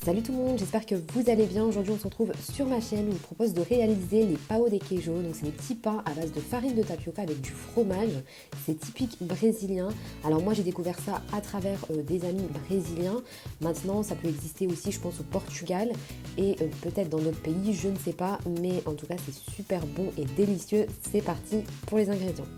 Salut tout le monde, j'espère que vous allez bien. Aujourd'hui on se retrouve sur ma chaîne où je vous propose de réaliser les pão de queijo. Donc c'est des petits pains à base de farine de tapioca avec du fromage. C'est typique brésilien. Alors moi j'ai découvert ça à travers des amis brésiliens. Maintenant ça peut exister aussi je pense au Portugal et peut-être dans d'autres pays, je ne sais pas. Mais en tout cas c'est super bon et délicieux. C'est parti pour les ingrédients.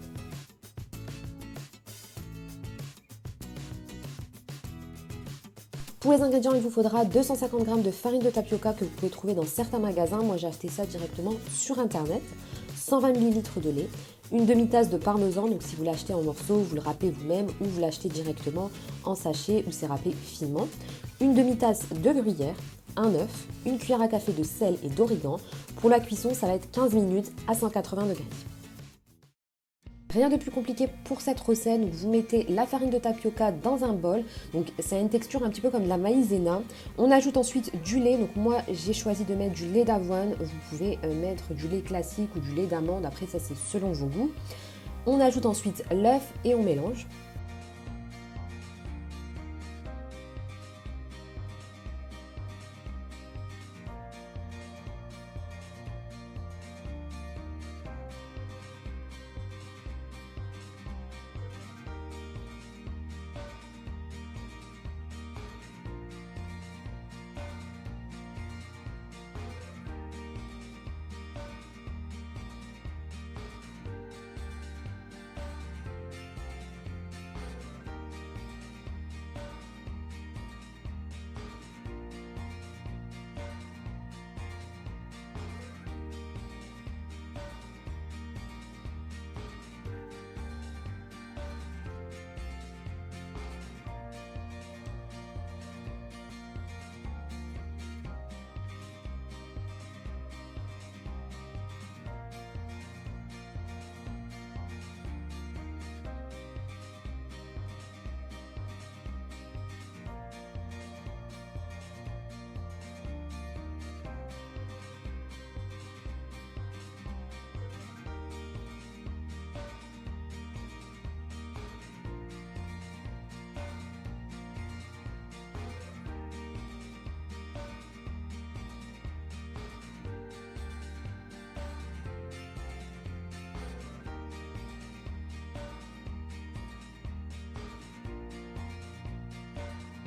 Pour les ingrédients, il vous faudra 250 g de farine de tapioca que vous pouvez trouver dans certains magasins. Moi, j'ai acheté ça directement sur Internet. 120 ml de lait, une demi-tasse de parmesan. Donc, si vous l'achetez en morceaux, vous le râpez vous-même ou vous l'achetez directement en sachet où c'est râpé finement. Une demi-tasse de gruyère, un œuf, une cuillère à café de sel et d'origan. Pour la cuisson, ça va être 15 minutes à 180 degrés. Rien de plus compliqué pour cette recette, donc vous mettez la farine de tapioca dans un bol, donc ça a une texture un petit peu comme de la maïzena. On ajoute ensuite du lait, donc moi j'ai choisi de mettre du lait d'avoine, vous pouvez mettre du lait classique ou du lait d'amande, après ça c'est selon vos goûts. On ajoute ensuite l'œuf et on mélange.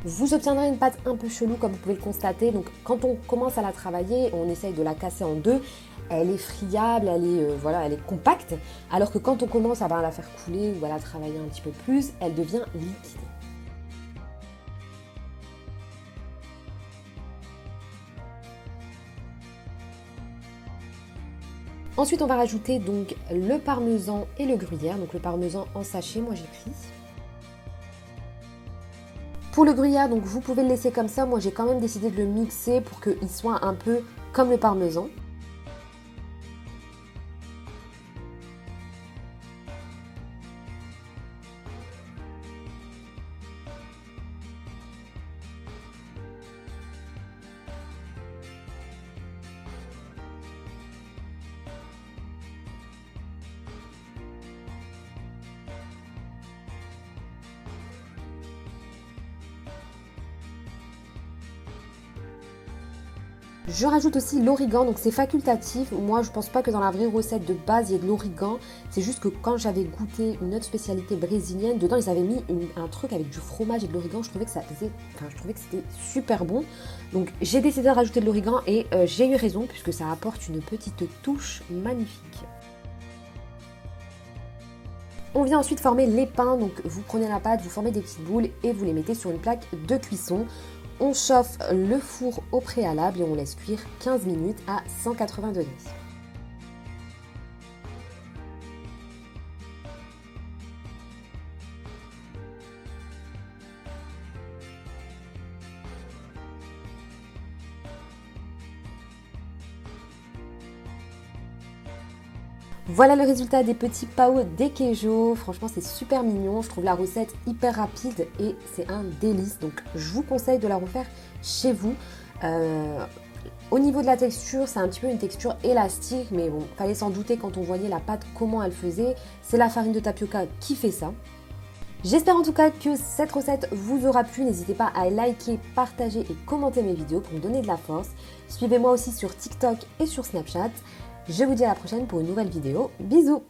Vous obtiendrez une pâte un peu chelou comme vous pouvez le constater, donc quand on commence à la travailler, on essaye de la casser en deux, elle est friable, elle est compacte, alors que quand on commence à la faire couler ou à la travailler un petit peu plus, elle devient liquide. Ensuite on va rajouter donc le parmesan et le gruyère, donc le parmesan en sachet, moi j'ai pris. Pour le gruyère, donc vous pouvez le laisser comme ça. Moi, j'ai quand même décidé de le mixer pour qu'il soit un peu comme le parmesan. Je rajoute aussi l'origan, donc c'est facultatif. Moi, je pense pas que dans la vraie recette de base, il y ait de l'origan. C'est juste que quand j'avais goûté une autre spécialité brésilienne, dedans, ils avaient mis un truc avec du fromage et de l'origan. Je trouvais que c'était super bon. Donc, j'ai décidé de rajouter de l'origan et j'ai eu raison puisque ça apporte une petite touche magnifique. On vient ensuite former les pains. Donc, vous prenez la pâte, vous formez des petites boules et vous les mettez sur une plaque de cuisson. On chauffe le four au préalable et on laisse cuire 15 minutes à 180 degrés. Voilà le résultat des petits pão de queijo. Franchement, c'est super mignon. Je trouve la recette hyper rapide et c'est un délice. Donc, je vous conseille de la refaire chez vous. Au niveau de la texture, c'est un petit peu une texture élastique, mais bon, fallait s'en douter quand on voyait la pâte, comment elle faisait. C'est la farine de tapioca qui fait ça. J'espère en tout cas que cette recette vous aura plu. N'hésitez pas à liker, partager et commenter mes vidéos pour me donner de la force. Suivez-moi aussi sur TikTok et sur Snapchat. Je vous dis à la prochaine pour une nouvelle vidéo. Bisous!